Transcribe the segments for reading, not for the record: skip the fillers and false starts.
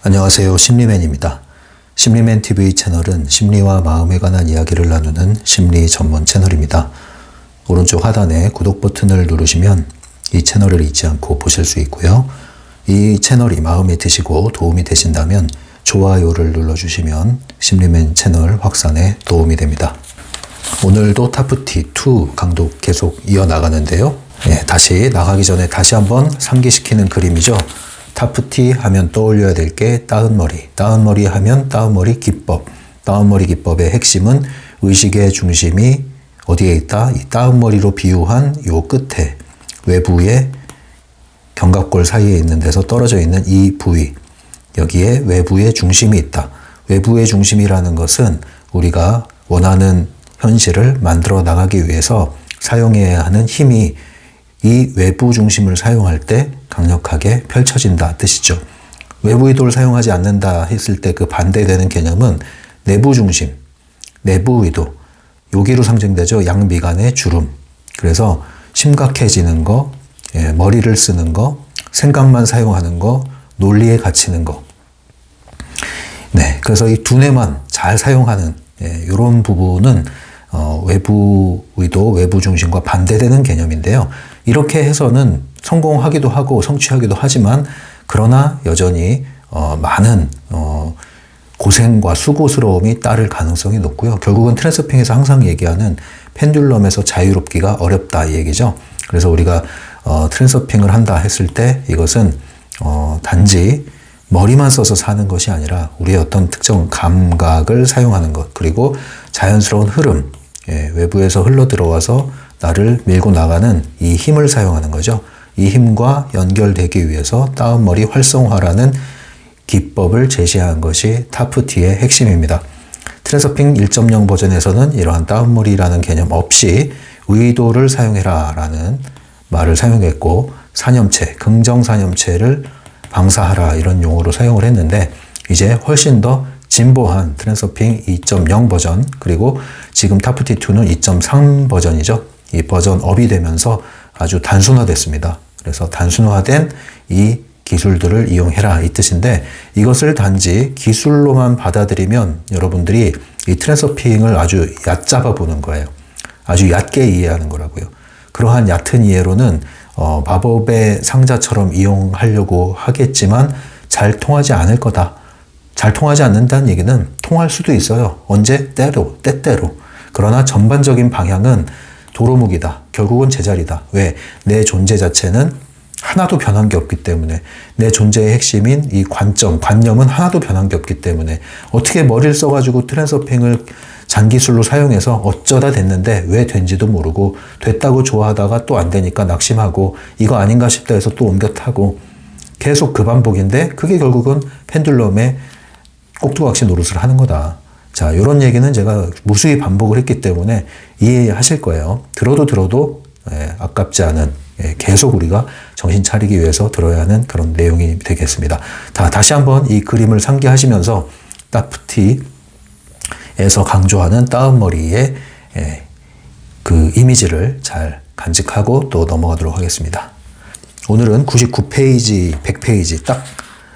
안녕하세요. 심리맨입니다. 심리맨 TV 채널은 심리와 마음에 관한 이야기를 나누는 심리 전문 채널입니다. 오른쪽 하단에 구독 버튼을 누르시면 이 채널을 잊지 않고 보실 수 있고요. 이 채널이 마음에 드시고 도움이 되신다면 좋아요를 눌러주시면 심리맨 채널 확산에 도움이 됩니다. 오늘도 타프티 2 강도 계속 이어나가는데요. 다시 나가기 전에 다시 한번 상기시키는 그림이죠. 타프티 하면 떠올려야 될 게 따은머리, 따은머리 하면 따은머리 기법, 따은머리 기법의 핵심은 의식의 중심이 어디에 있다? 이 따은머리로 비유한 요 끝에 외부의 견갑골 사이에 있는 데서 떨어져 있는 이 부위, 여기에 외부의 중심이 있다. 외부의 중심이라는 것은 우리가 원하는 현실을 만들어 나가기 위해서 사용해야 하는 힘이 이 외부 중심을 사용할 때 강력하게 펼쳐진다 뜻이죠. 외부 의도를 사용하지 않는다 했을 때 그 반대되는 개념은 내부 중심, 내부 의도, 여기로 상징되죠. 양미간의 주름. 그래서 심각해지는 거, 머리를 쓰는 거, 생각만 사용하는 거, 논리에 갇히는 거. 그래서 이 두뇌만 잘 사용하는 이런 부분은 외부 의도, 외부 중심과 반대되는 개념인데요. 이렇게 해서는 성공하기도 하고 성취하기도 하지만 그러나 여전히 많은 고생과 수고스러움이 따를 가능성이 높고요. 결국은 트랜서핑에서 항상 얘기하는 펜듈럼에서 자유롭기가 어렵다 이 얘기죠. 그래서 우리가 트랜서핑을 한다 했을 때 이것은 단지 머리만 써서 사는 것이 아니라 우리의 어떤 특정 감각을 사용하는 것, 그리고 자연스러운 흐름, 외부에서 흘러 들어와서 나를 밀고 나가는 이 힘을 사용하는 거죠. 이 힘과 연결되기 위해서 따은머리 활성화라는 기법을 제시한 것이 타프티의 핵심입니다. 트랜서핑 1.0 버전에서는 이러한 따은머리라는 개념 없이 의도를 사용해라 라는 말을 사용했고, 사념체, 긍정 사념체를 방사하라 이런 용어로 사용을 했는데, 이제 훨씬 더 진보한 트랜서핑 2.0 버전, 그리고 지금 타프티 2는 2.3 버전이죠. 이 버전 업이 되면서 아주 단순화됐습니다. 그래서 단순화된 이 기술들을 이용해라 이 뜻인데, 이것을 단지 기술로만 받아들이면 여러분들이 이 트랜서핑을 아주 얕잡아 보는 거예요. 아주 얕게 이해하는 거라고요. 그러한 얕은 이해로는 마법의 상자처럼 이용하려고 하겠지만 잘 통하지 않을 거다. 잘 통하지 않는다는 얘기는 통할 수도 있어요. 언제? 때때로. 그러나 전반적인 방향은 도루묵이다. 결국은 제자리다. 왜? 내 존재 자체는 하나도 변한 게 없기 때문에, 내 존재의 핵심인 이 관념은 하나도 변한 게 없기 때문에, 어떻게 머리를 써가지고 트랜서핑을 잔기술로 사용해서 어쩌다 됐는데 왜 된지도 모르고, 됐다고 좋아하다가 또 안 되니까 낙심하고, 이거 아닌가 싶다 해서 또 옮겨 타고, 계속 그 반복인데 그게 결국은 펜듈럼의 꼭두각시 노릇을 하는 거다. 자, 이런 얘기는 제가 무수히 반복을 했기 때문에 이해하실 거예요. 들어도 아깝지 않은, 계속 우리가 정신 차리기 위해서 들어야 하는 그런 내용이 되겠습니다. 다시 한번 이 그림을 상기하시면서 타프티에서 강조하는 따은머리의 그 이미지를 잘 간직하고 또 넘어가도록 하겠습니다. 오늘은 99페이지, 100페이지 딱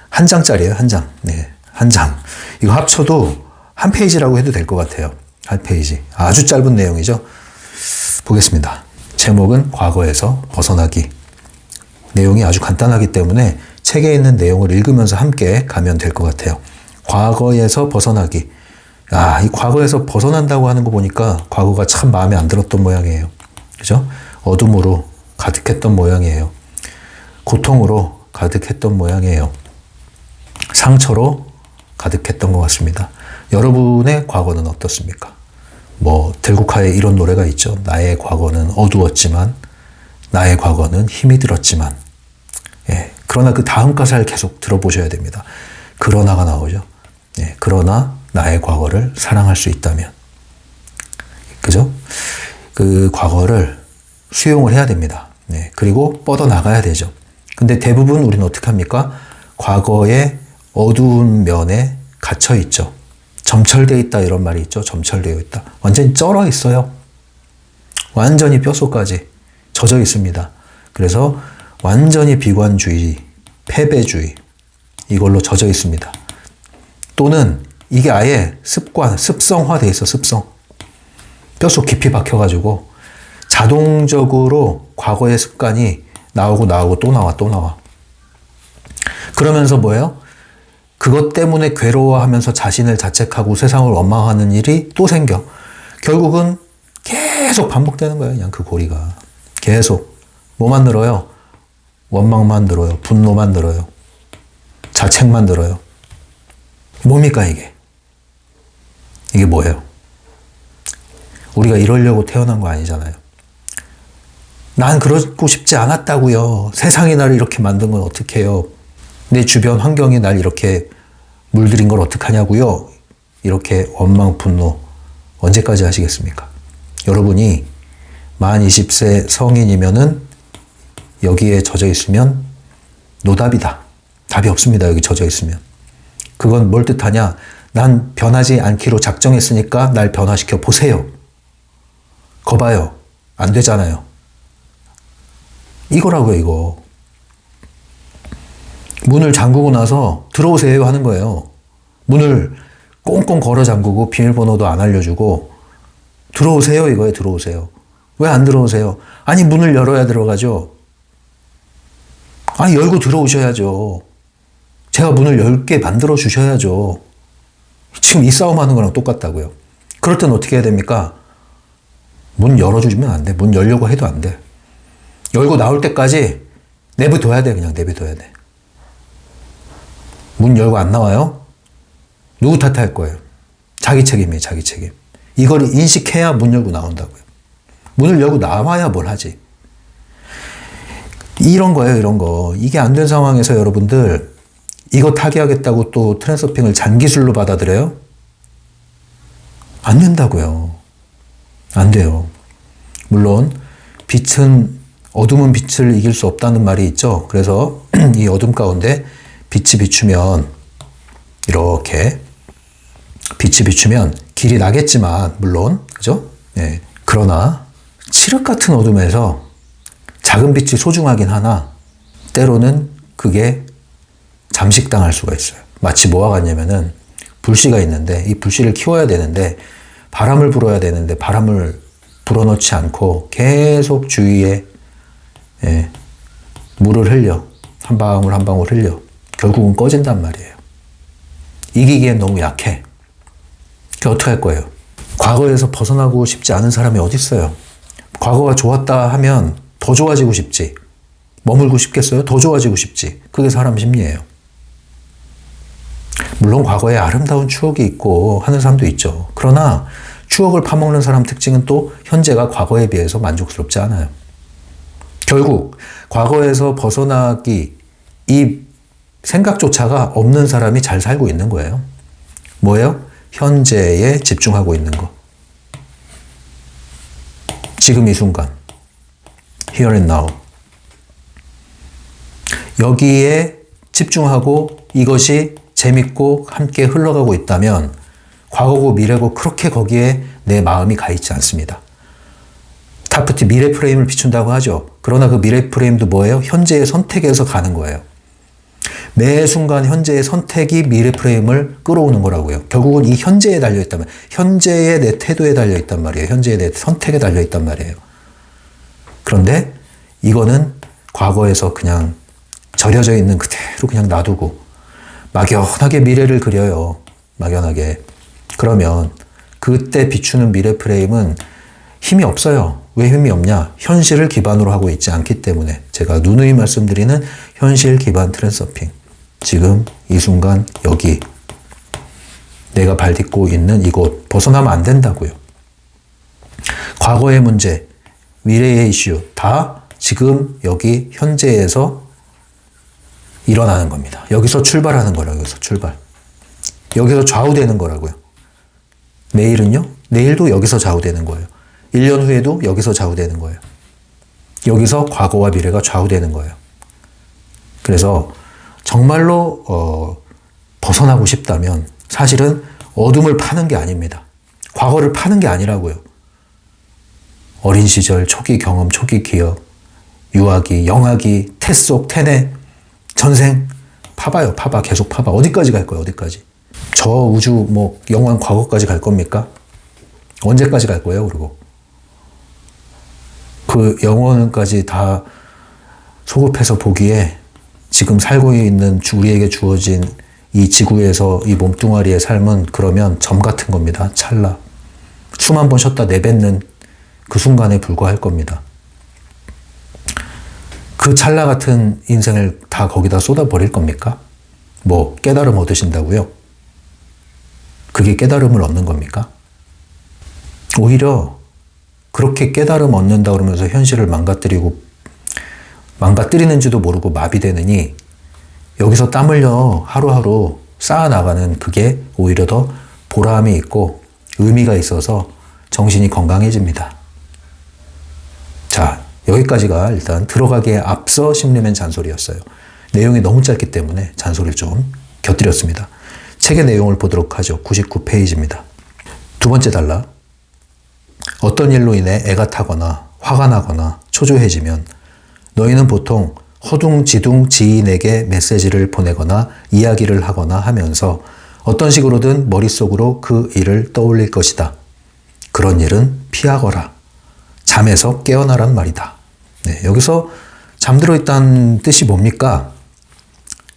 한 장짜리예요. 한 장. 한 장. 이거 합쳐도 한 페이지라고 해도 될 것 같아요. 한 페이지. 아주 짧은 내용이죠. 보겠습니다. 제목은 과거에서 벗어나기. 내용이 아주 간단하기 때문에 책에 있는 내용을 읽으면서 함께 가면 될 것 같아요. 과거에서 벗어나기. 이 과거에서 벗어난다고 하는 거 보니까 과거가 참 마음에 안 들었던 모양이에요. 그죠? 어둠으로 가득했던 모양이에요. 고통으로 가득했던 모양이에요. 상처로 가득했던 것 같습니다. 여러분의 과거는 어떻습니까? 들국화에 이런 노래가 있죠. 나의 과거는 어두웠지만, 나의 과거는 힘이 들었지만. 그러나 그 다음 가사를 계속 들어보셔야 됩니다. 그러나가 나오죠. 그러나 나의 과거를 사랑할 수 있다면. 그죠? 그 과거를 수용을 해야 됩니다. 그리고 뻗어나가야 되죠. 근데 대부분 우리는 어떻게 합니까? 과거의 어두운 면에 갇혀 있죠. 점철되어 있다 이런 말이 있죠. 점철되어 있다. 완전히 쩔어 있어요. 완전히 뼛속까지 젖어 있습니다. 그래서 완전히 비관주의, 패배주의 이걸로 젖어 있습니다. 또는 이게 아예 습관, 습성화돼 있어, 습성. 뼛속 깊이 박혀가지고 자동적으로 과거의 습관이 나오고 또 나와. 그러면서 뭐예요? 그것 때문에 괴로워하면서 자신을 자책하고 세상을 원망하는 일이 또 생겨. 결국은 계속 반복되는 거예요. 그냥 그 고리가. 계속. 뭐만 늘어요? 원망만 늘어요. 분노만 늘어요. 자책만 늘어요. 뭡니까 이게? 이게 뭐예요? 우리가 이러려고 태어난 거 아니잖아요. 난 그러고 싶지 않았다고요. 세상이 나를 이렇게 만든 건 어떡해요? 내 주변 환경이 날 이렇게 물들인 걸 어떡하냐고요? 이렇게 원망, 분노 언제까지 하시겠습니까? 여러분이 만 20세 성인이면은 여기에 젖어 있으면 노답이다. 답이 없습니다. 여기 젖어 있으면. 그건 뭘 뜻하냐? 난 변하지 않기로 작정했으니까 날 변화시켜 보세요. 거봐요. 안 되잖아요. 이거라고요, 이거. 문을 잠그고 나서 들어오세요 하는 거예요. 문을 꽁꽁 걸어 잠그고 비밀번호도 안 알려주고 들어오세요 이거예요. 들어오세요. 왜 안 들어오세요? 아니 문을 열어야 들어가죠. 아니 열고 들어오셔야죠. 제가 문을 열게 만들어 주셔야죠. 지금 이 싸움하는 거랑 똑같다고요. 그럴 땐 어떻게 해야 됩니까? 문 열어주면 안 돼. 문 열려고 해도 안 돼. 열고 나올 때까지 내버려둬야 돼. 그냥 내버려둬야 돼. 문 열고 안 나와요? 누구 탓할 거예요? 자기 책임이에요. 자기 책임. 이걸 인식해야 문 열고 나온다고요. 문을 열고 나와야 뭘 하지. 이런 거예요. 이런 거. 이게 안 된 상황에서 여러분들 이거 타개하겠다고 또 트랜스서핑을 잔기술로 받아들여요? 안 된다고요. 안 돼요. 물론 어둠은 빛을 이길 수 없다는 말이 있죠. 그래서 이 어둠 가운데 빛이 비추면 이렇게 빛이 비추면 길이 나겠지만 물론 그죠? 네. 그러나 칠흑 같은 어둠에서 작은 빛이 소중하긴 하나 때로는 그게 잠식당할 수가 있어요. 마치 뭐와 같냐면은 불씨가 있는데 이 불씨를 키워야 되는데 바람을 불어야 되는데 바람을 불어넣지 않고 계속 주위에 물을 흘려 한 방울 한 방울 흘려 결국은 꺼진단 말이에요. 이기기엔 너무 약해. 그럼 어떻게 할 거예요? 과거에서 벗어나고 싶지 않은 사람이 어디 있어요? 과거가 좋았다 하면 더 좋아지고 싶지. 머물고 싶겠어요? 더 좋아지고 싶지. 그게 사람 심리예요. 물론 과거에 아름다운 추억이 있고 하는 사람도 있죠. 그러나 추억을 파먹는 사람 특징은 또 현재가 과거에 비해서 만족스럽지 않아요. 결국 과거에서 벗어나기 이 생각조차가 없는 사람이 잘 살고 있는 거예요. 뭐예요? 현재에 집중하고 있는 거. 지금 이 순간. Here and now. 여기에 집중하고 이것이 재밌고 함께 흘러가고 있다면 과거고 미래고 그렇게 거기에 내 마음이 가 있지 않습니다. 타프트 미래 프레임을 비춘다고 하죠. 그러나 그 미래 프레임도 뭐예요? 현재의 선택에서 가는 거예요. 매 순간 현재의 선택이 미래 프레임을 끌어오는 거라고요. 결국은 이 현재에 달려있다면 현재의 내 태도에 달려있단 말이에요. 현재의 내 선택에 달려있단 말이에요. 그런데 이거는 과거에서 그냥 절여져 있는 그대로 그냥 놔두고 막연하게 미래를 그려요. 막연하게. 그러면 그때 비추는 미래 프레임은 힘이 없어요. 왜 힘이 없냐? 현실을 기반으로 하고 있지 않기 때문에 제가 누누이 말씀드리는 현실 기반 트랜스서핑. 지금 이 순간 여기 내가 발 딛고 있는 이곳 벗어나면 안 된다고요. 과거의 문제, 미래의 이슈 다 지금 여기 현재에서 일어나는 겁니다. 여기서 출발하는 거라고요. 여기서 출발. 여기서 좌우되는 거라고요. 내일은요? 내일도 여기서 좌우되는 거예요. 1년 후에도 여기서 좌우되는 거예요. 여기서 과거와 미래가 좌우되는 거예요. 그래서 정말로 벗어나고 싶다면 사실은 어둠을 파는 게 아닙니다. 과거를 파는 게 아니라고요. 어린 시절, 초기 경험, 초기 기억, 유아기, 영아기, 태속, 태내, 전생 파봐요. 파봐. 계속 파봐. 어디까지 갈 거예요? 어디까지? 저 우주 뭐 영원 과거까지 갈 겁니까? 언제까지 갈 거예요, 그리고? 그 영원까지 다 소급해서 보기에 지금 살고 있는 우리에게 주어진 이 지구에서 이 몸뚱아리의 삶은 그러면 점 같은 겁니다. 찰나. 숨 한 번 쉬었다 내뱉는 그 순간에 불과할 겁니다. 그 찰나 같은 인생을 다 거기다 쏟아버릴 겁니까? 뭐 깨달음 얻으신다고요? 그게 깨달음을 얻는 겁니까? 오히려 그렇게 깨달음 얻는다 그러면서 현실을 망가뜨리는지도 모르고 마비되느니 여기서 땀 흘려 하루하루 쌓아나가는 그게 오히려 더 보람이 있고 의미가 있어서 정신이 건강해집니다. 자, 여기까지가 일단 들어가기에 앞서 심리면 잔소리였어요. 내용이 너무 짧기 때문에 잔소리를 좀 곁들였습니다. 책의 내용을 보도록 하죠. 99페이지입니다. 두 번째 단락. 어떤 일로 인해 애가 타거나 화가 나거나 초조해지면 너희는 보통 허둥지둥 지인에게 메시지를 보내거나 이야기를 하거나 하면서 어떤 식으로든 머릿속으로 그 일을 떠올릴 것이다. 그런 일은 피하거라. 잠에서 깨어나란 말이다. 네, 여기서 잠들어 있다는 뜻이 뭡니까?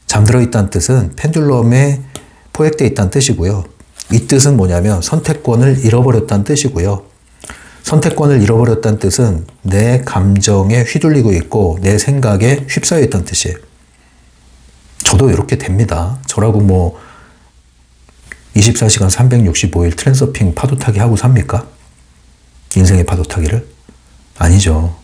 잠들어 있다는 뜻은 펜듈럼에 포획되어 있다는 뜻이고요. 이 뜻은 뭐냐면 선택권을 잃어버렸다는 뜻이고요. 선택권을 잃어버렸다는 뜻은 내 감정에 휘둘리고 있고 내 생각에 휩싸여 있다는 뜻이에요. 저도 이렇게 됩니다. 저라고 뭐 24시간 365일 트랜서핑 파도타기 하고 삽니까? 인생의 파도타기를? 아니죠.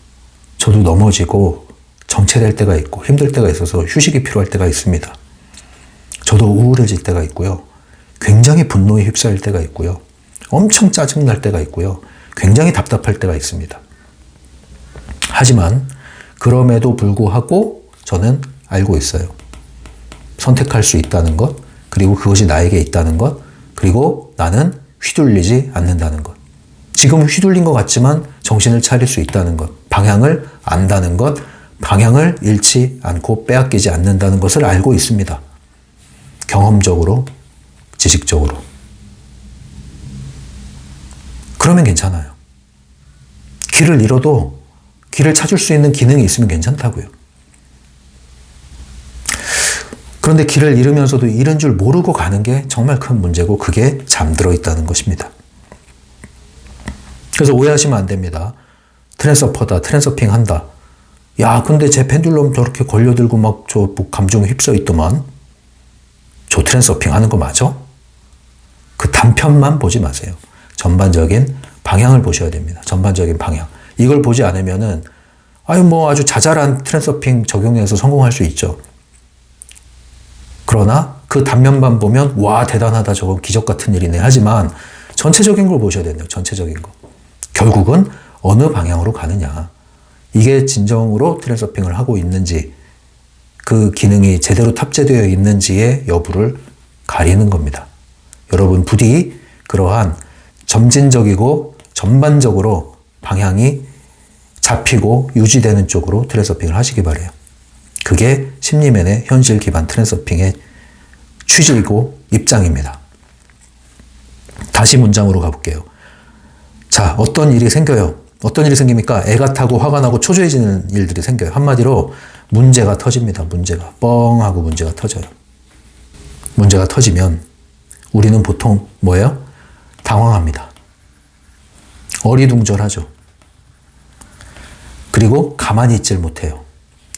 저도 넘어지고 정체될 때가 있고 힘들 때가 있어서 휴식이 필요할 때가 있습니다. 저도 우울해질 때가 있고요. 굉장히 분노에 휩싸일 때가 있고요. 엄청 짜증날 때가 있고요. 굉장히 답답할 때가 있습니다. 하지만 그럼에도 불구하고 저는 알고 있어요. 선택할 수 있다는 것, 그리고 그것이 나에게 있다는 것, 그리고 나는 휘둘리지 않는다는 것. 지금 휘둘린 것 같지만 정신을 차릴 수 있다는 것, 방향을 안다는 것, 방향을 잃지 않고 빼앗기지 않는다는 것을 알고 있습니다. 경험적으로, 지식적으로. 그러면 괜찮아요. 길을 잃어도 길을 찾을 수 있는 기능이 있으면 괜찮다고요. 그런데 길을 잃으면서도 잃은 줄 모르고 가는 게 정말 큰 문제고 그게 잠들어 있다는 것입니다. 그래서 오해하시면 안 됩니다. 트랜서퍼다, 트랜서핑 한다. 야, 근데 제 펜듈럼 저렇게 걸려들고 막 저 감정에 휩싸여 있더만. 저 트랜서핑 하는 거 맞아? 그 단편만 보지 마세요. 전반적인 방향을 보셔야 됩니다. 전반적인 방향. 이걸 보지 않으면은 아주 자잘한 트랜서핑 적용해서 성공할 수 있죠. 그러나 그 단면만 보면 와 대단하다 저거 기적 같은 일이네 하지만 전체적인 걸 보셔야 된대요. 전체적인 거. 결국은 어느 방향으로 가느냐. 이게 진정으로 트랜서핑을 하고 있는지 그 기능이 제대로 탑재되어 있는지의 여부를 가리는 겁니다. 여러분 부디 그러한 점진적이고 전반적으로 방향이 잡히고 유지되는 쪽으로 트랜서핑을 하시기 바래요. 그게 심리맨의 현실 기반 트랜서핑의 취지이고 입장입니다. 다시 문장으로 가볼게요. 자, 어떤 일이 생겨요. 어떤 일이 생깁니까? 애가 타고 화가 나고 초조해지는 일들이 생겨요. 한마디로 문제가 터집니다. 문제가. 뻥 하고 문제가 터져요. 문제가 터지면 우리는 보통 뭐예요? 당황합니다. 어리둥절하죠. 그리고 가만히 있질 못해요.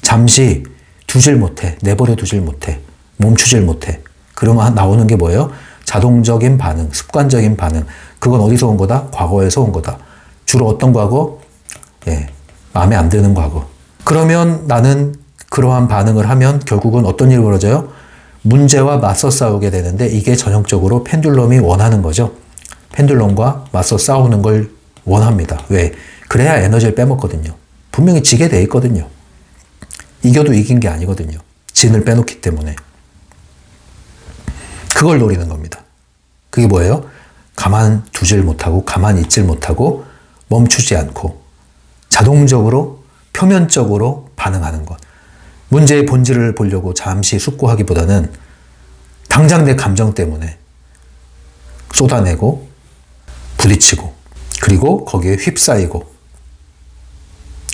잠시 두질 못해. 내버려 두질 못해. 멈추질 못해. 그러면 나오는 게 뭐예요? 자동적인 반응, 습관적인 반응. 그건 어디서 온 거다? 과거에서 온 거다. 주로 어떤 과거? 마음에 안 드는 과거. 그러면 나는 그러한 반응을 하면 결국은 어떤 일이 벌어져요? 문제와 맞서 싸우게 되는데 이게 전형적으로 펜듈럼이 원하는 거죠. 펜듈럼과 맞서 싸우는 걸 원합니다. 왜? 그래야 에너지를 빼먹거든요. 분명히 지게 돼 있거든요. 이겨도 이긴 게 아니거든요. 진을 빼놓기 때문에. 그걸 노리는 겁니다. 그게 뭐예요? 가만 두질 못하고 가만히 있질 못하고 멈추지 않고 자동적으로 표면적으로 반응하는 것. 문제의 본질을 보려고 잠시 숙고하기보다는 당장 내 감정 때문에 쏟아내고 부딪히고 그리고 거기에 휩싸이고.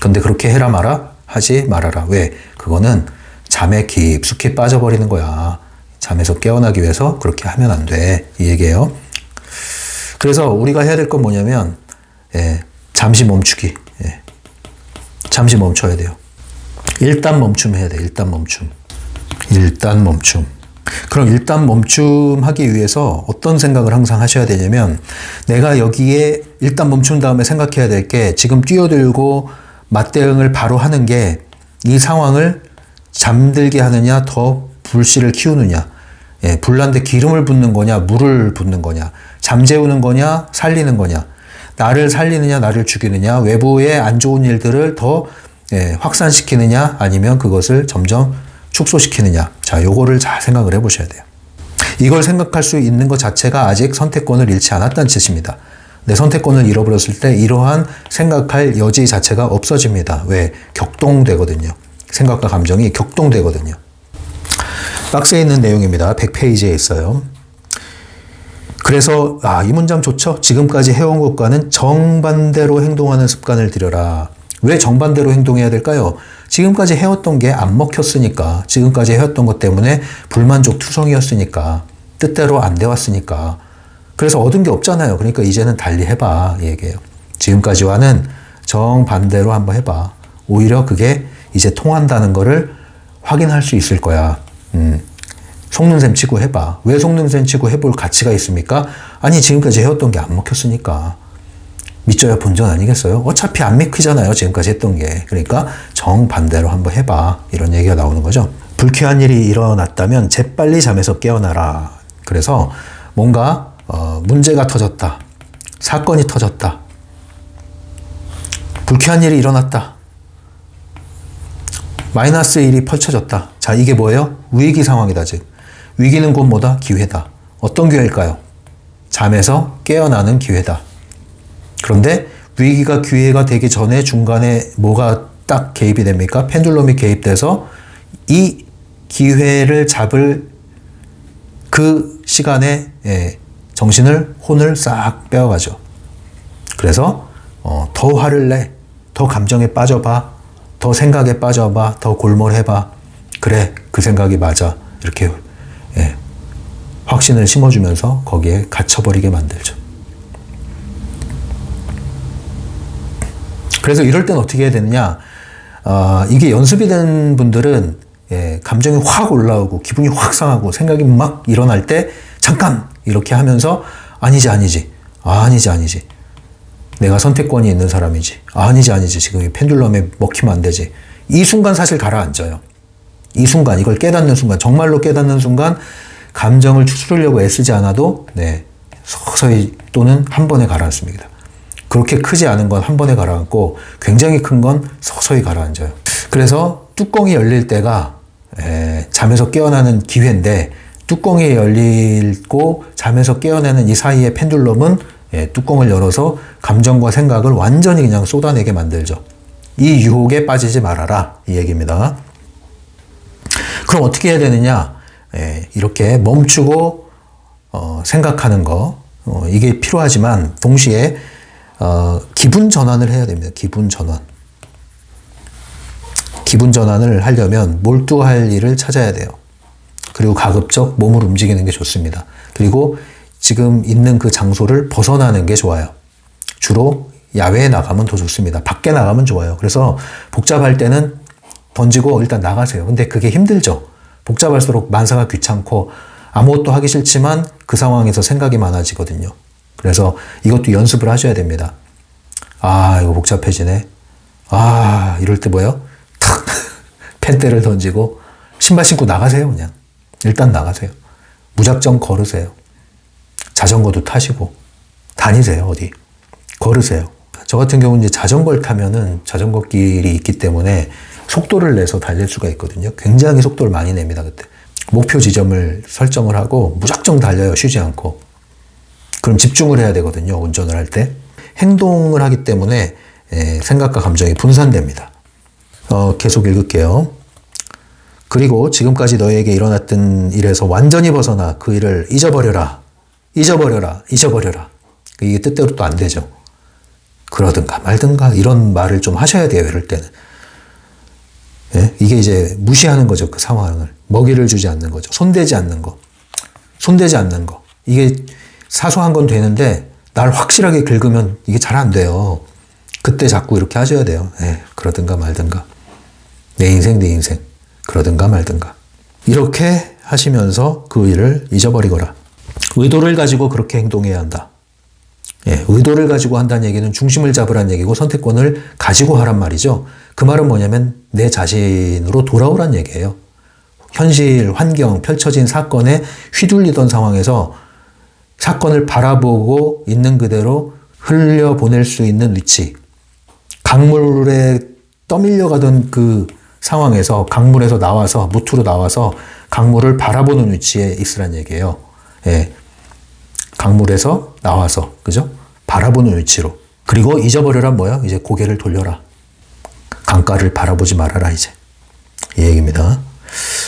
근데 그렇게 해라 마라? 하지 말아라. 왜? 그거는 잠에 깊숙이 빠져버리는 거야. 잠에서 깨어나기 위해서 그렇게 하면 안 돼. 이 얘기예요. 그래서 우리가 해야 될 건 뭐냐면 잠시 멈추기. 잠시 멈춰야 돼요. 일단 멈춤해야 돼. 일단 멈춤. 일단 멈춤. 그럼 일단 멈춤하기 위해서 어떤 생각을 항상 하셔야 되냐면 내가 여기에 일단 멈춘 다음에 생각해야 될 게 지금 뛰어들고 맞대응을 바로 하는 게 이 상황을 잠들게 하느냐 더 불씨를 키우느냐. 불난데 기름을 붓는 거냐 물을 붓는 거냐. 잠재우는 거냐 살리는 거냐. 나를 살리느냐 나를 죽이느냐. 외부의 안 좋은 일들을 더 확산시키느냐 아니면 그것을 점점 축소시키느냐. 자, 요거를 잘 생각을 해보셔야 돼요. 이걸 생각할 수 있는 것 자체가 아직 선택권을 잃지 않았다는 뜻입니다. 내 선택권을 잃어버렸을 때 이러한 생각할 여지 자체가 없어집니다. 왜? 격동되거든요. 생각과 감정이 격동되거든요. 박스에 있는 내용입니다. 100페이지에 있어요. 그래서 이 문장 좋죠? 지금까지 해온 것과는 정반대로 행동하는 습관을 들여라. 왜 정반대로 행동해야 될까요? 지금까지 해왔던 게 안 먹혔으니까, 지금까지 해왔던 것 때문에 불만족 투성이었으니까, 뜻대로 안 돼왔으니까. 그래서 얻은 게 없잖아요. 그러니까 이제는 달리 해봐. 이 얘기예요. 지금까지와는 정반대로 한번 해봐. 오히려 그게 이제 통한다는 거를 확인할 수 있을 거야. 속는셈 치고 해봐. 왜 속는셈 치고 해볼 가치가 있습니까? 아니, 지금까지 해왔던 게 안 먹혔으니까. 믿져야 본전 아니겠어요? 어차피 안 믿기잖아요. 지금까지 했던 게. 그러니까 정반대로 한번 해봐. 이런 얘기가 나오는 거죠. 불쾌한 일이 일어났다면 재빨리 잠에서 깨어나라. 그래서 뭔가 문제가 터졌다. 사건이 터졌다. 불쾌한 일이 일어났다. 마이너스 일이 펼쳐졌다. 자, 이게 뭐예요? 위기 상황이다. 즉 위기는 곧 뭐다? 기회다. 어떤 기회일까요? 잠에서 깨어나는 기회다. 그런데 위기가 기회가 되기 전에 중간에 뭐가 딱 개입이 됩니까? 펜듈럼이 개입돼서 이 기회를 잡을 그 시간에 정신을, 혼을 싹 빼어가죠. 그래서 더 화를 내, 더 감정에 빠져봐, 더 생각에 빠져봐, 더 골몰해봐. 그래, 그 생각이 맞아. 이렇게 확신을 심어주면서 거기에 갇혀버리게 만들죠. 그래서 이럴 땐 어떻게 해야 되느냐. 이게 연습이 된 분들은 감정이 확 올라오고 기분이 확 상하고 생각이 막 일어날 때 잠깐 이렇게 하면서 아니지 내가 선택권이 있는 사람이지. 아니지 지금 이 펜듈럼에 먹히면 안 되지. 이 순간 사실 가라앉아요. 이 순간, 이걸 깨닫는 순간, 정말로 깨닫는 순간 감정을 추스르려고 애쓰지 않아도 서서히 또는 한 번에 가라앉습니다. 그렇게 크지 않은 건 한 번에 가라앉고 굉장히 큰 건 서서히 가라앉아요. 그래서 뚜껑이 열릴 때가 잠에서 깨어나는 기회인데 뚜껑이 열리고 잠에서 깨어나는 이 사이의 펜듈럼은 뚜껑을 열어서 감정과 생각을 완전히 그냥 쏟아내게 만들죠. 이 유혹에 빠지지 말아라. 이 얘기입니다. 그럼 어떻게 해야 되느냐? 이렇게 멈추고 생각하는 거 이게 필요하지만 동시에 기분 전환을 해야 됩니다. 기분 전환. 기분 전환을 하려면 몰두할 일을 찾아야 돼요. 그리고 가급적 몸을 움직이는 게 좋습니다. 그리고 지금 있는 그 장소를 벗어나는 게 좋아요. 주로 야외에 나가면 더 좋습니다. 밖에 나가면 좋아요. 그래서 복잡할 때는 던지고 일단 나가세요. 근데 그게 힘들죠. 복잡할수록 만사가 귀찮고 아무것도 하기 싫지만 그 상황에서 생각이 많아지거든요. 그래서 이것도 연습을 하셔야 됩니다. 이거 복잡해지네. 이럴 때 뭐예요? 탁! 펜대를 던지고 신발 신고 나가세요, 그냥. 일단 나가세요. 무작정 걸으세요. 자전거도 타시고 다니세요, 어디. 걸으세요. 저 같은 경우는 이제 자전거를 타면은 자전거 길이 있기 때문에 속도를 내서 달릴 수가 있거든요. 굉장히 속도를 많이 냅니다, 그때. 목표 지점을 설정을 하고 무작정 달려요, 쉬지 않고. 그럼 집중을 해야 되거든요, 운전을 할 때. 행동을 하기 때문에 생각과 감정이 분산됩니다. 계속 읽을게요. 그리고 지금까지 너에게 일어났던 일에서 완전히 벗어나 그 일을 잊어버려라. 잊어버려라, 잊어버려라. 이게 뜻대로 또 안 되죠. 그러든가 말든가 이런 말을 좀 하셔야 돼요. 이럴 때는. 예? 이게 이제 무시하는 거죠. 그 상황을. 먹이를 주지 않는 거죠. 손대지 않는 거. 손대지 않는 거. 이게 사소한 건 되는데 날 확실하게 긁으면 이게 잘 안 돼요. 그때 자꾸 이렇게 하셔야 돼요. 예, 그러든가 말든가. 내 인생, 내 인생. 그러든가 말든가. 이렇게 하시면서 그 일을 잊어버리거라. 의도를 가지고 그렇게 행동해야 한다. 예, 의도를 가지고 한다는 얘기는 중심을 잡으란 얘기고 선택권을 가지고 하란 말이죠. 그 말은 뭐냐면 내 자신으로 돌아오란 얘기예요. 현실, 환경, 펼쳐진 사건에 휘둘리던 상황에서 사건을 바라보고 있는 그대로 흘려보낼 수 있는 위치. 강물에 떠밀려가던 그 상황에서 강물에서 나와서 무트로 나와서 강물을 바라보는 위치에 있으란 얘기예요. 예. 강물에서 나와서, 그죠? 바라보는 위치로. 그리고 잊어버려라 뭐야? 이제 고개를 돌려라. 강가를 바라보지 말아라 이제. 이 얘기입니다.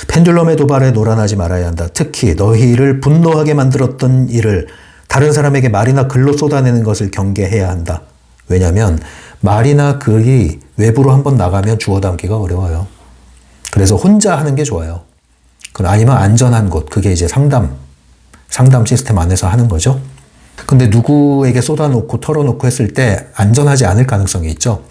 펜듈럼의 도발에 노란하지 말아야 한다. 특히 너희를 분노하게 만들었던 일을 다른 사람에게 말이나 글로 쏟아내는 것을 경계해야 한다. 왜냐하면 말이나 글이 외부로 한번 나가면 주워 담기가 어려워요. 그래서 혼자 하는 게 좋아요. 아니면 안전한 곳, 그게 이제 상담 시스템 안에서 하는 거죠. 근데 누구에게 쏟아놓고 털어놓고 했을 때 안전하지 않을 가능성이 있죠.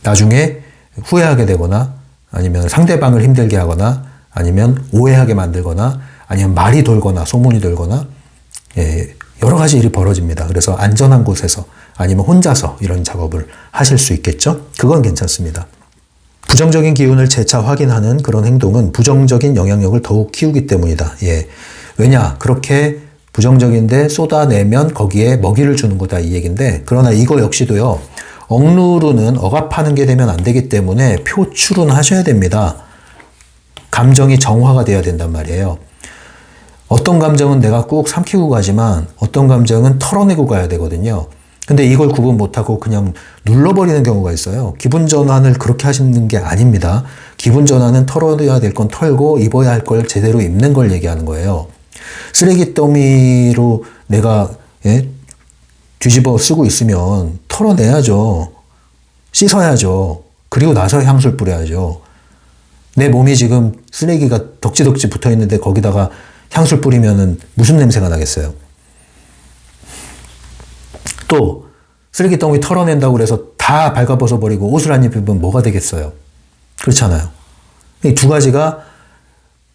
나중에 후회하게 되거나 아니면 상대방을 힘들게 하거나 아니면 오해하게 만들거나 아니면 말이 돌거나 소문이 돌거나 예, 여러 가지 일이 벌어집니다. 그래서 안전한 곳에서 아니면 혼자서 이런 작업을 하실 수 있겠죠. 그건 괜찮습니다. 부정적인 기운을 재차 확인하는 그런 행동은 부정적인 영향력을 더욱 키우기 때문이다. 예. 왜냐? 그렇게 부정적인데 쏟아내면 거기에 먹이를 주는 거다 이 얘기인데 그러나 이거 역시도요. 억누르는 억압하는 게 되면 안 되기 때문에 표출은 하셔야 됩니다. 감정이 정화가 돼야 된단 말이에요. 어떤 감정은 내가 꾹 삼키고 가지만 어떤 감정은 털어내고 가야 되거든요. 근데 이걸 구분 못하고 그냥 눌러버리는 경우가 있어요. 기분 전환을 그렇게 하시는 게 아닙니다. 기분 전환은 털어내야 될 건 털고 입어야 할 걸 제대로 입는 걸 얘기하는 거예요. 쓰레기 더미로 내가 뒤집어 쓰고 있으면 털어내야죠. 씻어야죠. 그리고 나서 향수를 뿌려야죠. 내 몸이 지금 쓰레기가 덕지덕지 붙어 있는데 거기다가 향수를 뿌리면은 무슨 냄새가 나겠어요? 또 쓰레기 더미 털어낸다고 그래서 다 발가벗어 버리고 옷을 안 입으면 뭐가 되겠어요? 그렇잖아요. 이 두 가지가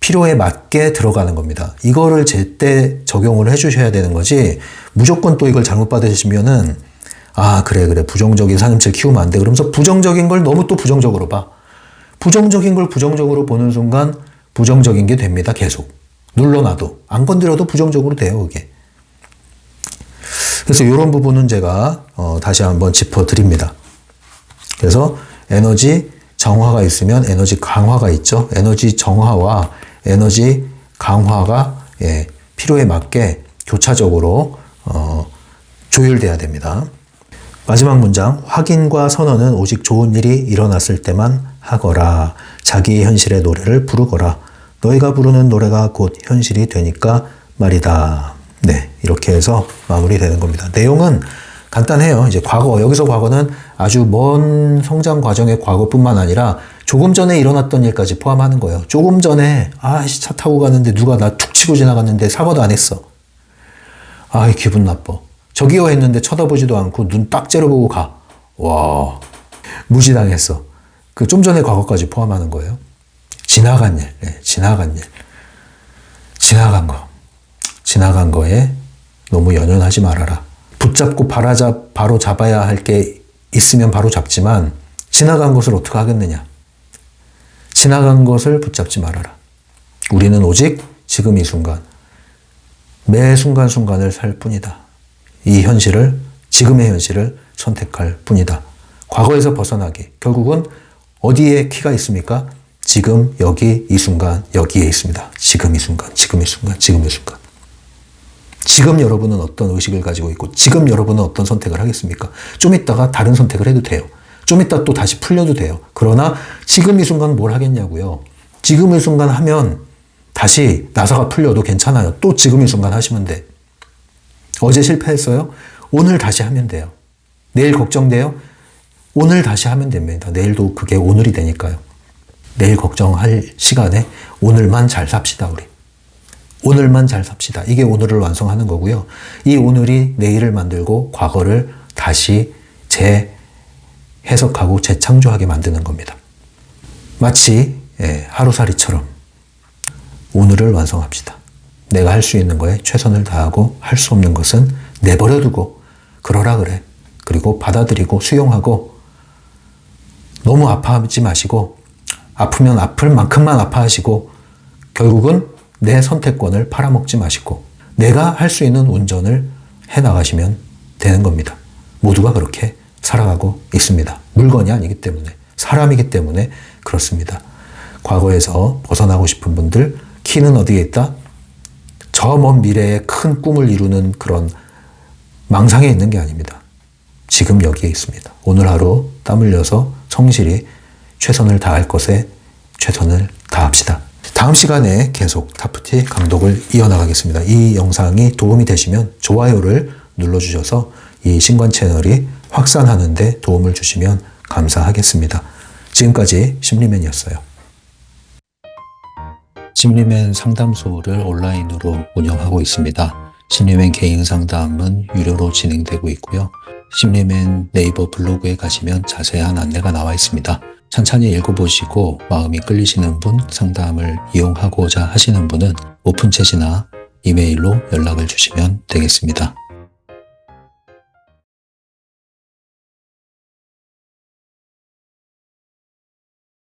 필요에 맞게 들어가는 겁니다. 이거를 제때 적용을 해주셔야 되는 거지 무조건 또 이걸 잘못 받으시면은 아 그래 부정적인 상임체를 키우면 안 돼. 그러면서 부정적인 걸 너무 또 부정적으로 봐. 부정적인 걸 부정적으로 보는 순간 부정적인 게 됩니다. 계속. 눌러놔도 안 건드려도 부정적으로 돼요. 그게. 그래서 이런 부분은 제가 다시 한번 짚어드립니다. 그래서 에너지 정화가 있으면 에너지 강화가 있죠. 에너지 정화와 에너지 강화가 필요에 맞게 교차적으로 조율돼야 됩니다. 마지막 문장, 확인과 선언은 오직 좋은 일이 일어났을 때만 하거라. 자기 현실의 노래를 부르거라. 너희가 부르는 노래가 곧 현실이 되니까 말이다. 네, 이렇게 해서 마무리되는 겁니다. 내용은 간단해요. 이제 과거, 여기서 과거는 아주 먼 성장 과정의 과거뿐만 아니라 조금 전에 일어났던 일까지 포함하는 거예요. 조금 전에 차 타고 가는데 누가 나 툭 치고 지나갔는데 사과도 안 했어. 기분 나빠. 저기요 했는데 쳐다보지도 않고 눈 딱 째려보고 가. 와, 무시당했어. 그 좀 전에 과거까지 포함하는 거예요. 지나간 일, 지나간 일. 지나간 거. 지나간 거에 너무 연연하지 말아라. 붙잡고 바로 잡아야 할 게 있으면 바로 잡지만 지나간 것을 어떻게 하겠느냐. 지나간 것을 붙잡지 말아라. 우리는 오직 지금 이 순간, 매 순간순간을 살 뿐이다. 이 현실을, 지금의 현실을 선택할 뿐이다. 과거에서 벗어나기. 결국은 어디에 키가 있습니까? 지금, 여기, 이 순간, 여기에 있습니다. 지금 이 순간, 지금 이 순간, 지금 이 순간. 지금 여러분은 어떤 의식을 가지고 있고 지금 여러분은 어떤 선택을 하겠습니까? 좀 있다가 다른 선택을 해도 돼요. 좀 있다 또 다시 풀려도 돼요. 그러나 지금 이 순간 뭘 하겠냐고요. 지금 이 순간 하면 다시 나사가 풀려도 괜찮아요. 또 지금 이 순간 하시면 돼. 어제 실패했어요? 오늘 다시 하면 돼요. 내일 걱정돼요? 오늘 다시 하면 됩니다. 내일도 그게 오늘이 되니까요. 내일 걱정할 시간에 오늘만 잘 삽시다, 우리. 오늘만 잘 삽시다. 이게 오늘을 완성하는 거고요. 이 오늘이 내일을 만들고 과거를 다시 재해석하고 재창조하게 만드는 겁니다. 마치 하루살이처럼 오늘을 완성합시다. 내가 할 수 있는 거에 최선을 다하고 할 수 없는 것은 내버려두고 그러라 그래. 그리고 받아들이고 수용하고 너무 아파하지 마시고 아프면 아플 만큼만 아파하시고 결국은 내 선택권을 팔아먹지 마시고 내가 할 수 있는 운전을 해나가시면 되는 겁니다. 모두가 그렇게 살아가고 있습니다. 물건이 아니기 때문에 사람이기 때문에 그렇습니다. 과거에서 벗어나고 싶은 분들 키는 어디에 있다? 저 먼 미래에 큰 꿈을 이루는 그런 망상에 있는 게 아닙니다. 지금 여기에 있습니다. 오늘 하루 땀 흘려서 성실히 최선을 다할 것에 최선을 다합시다. 다음 시간에 계속 타프티 강독을 이어나가겠습니다. 이 영상이 도움이 되시면 좋아요를 눌러주셔서 이 신관 채널이 확산하는 데 도움을 주시면 감사하겠습니다. 지금까지 심리맨이었어요. 심리맨 상담소를 온라인으로 운영하고 있습니다. 심리맨 개인 상담은 유료로 진행되고 있고요. 심리맨 네이버 블로그에 가시면 자세한 안내가 나와 있습니다. 찬찬히 읽어보시고 마음이 끌리시는 분, 상담을 이용하고자 하시는 분은 오픈챗이나 이메일로 연락을 주시면 되겠습니다.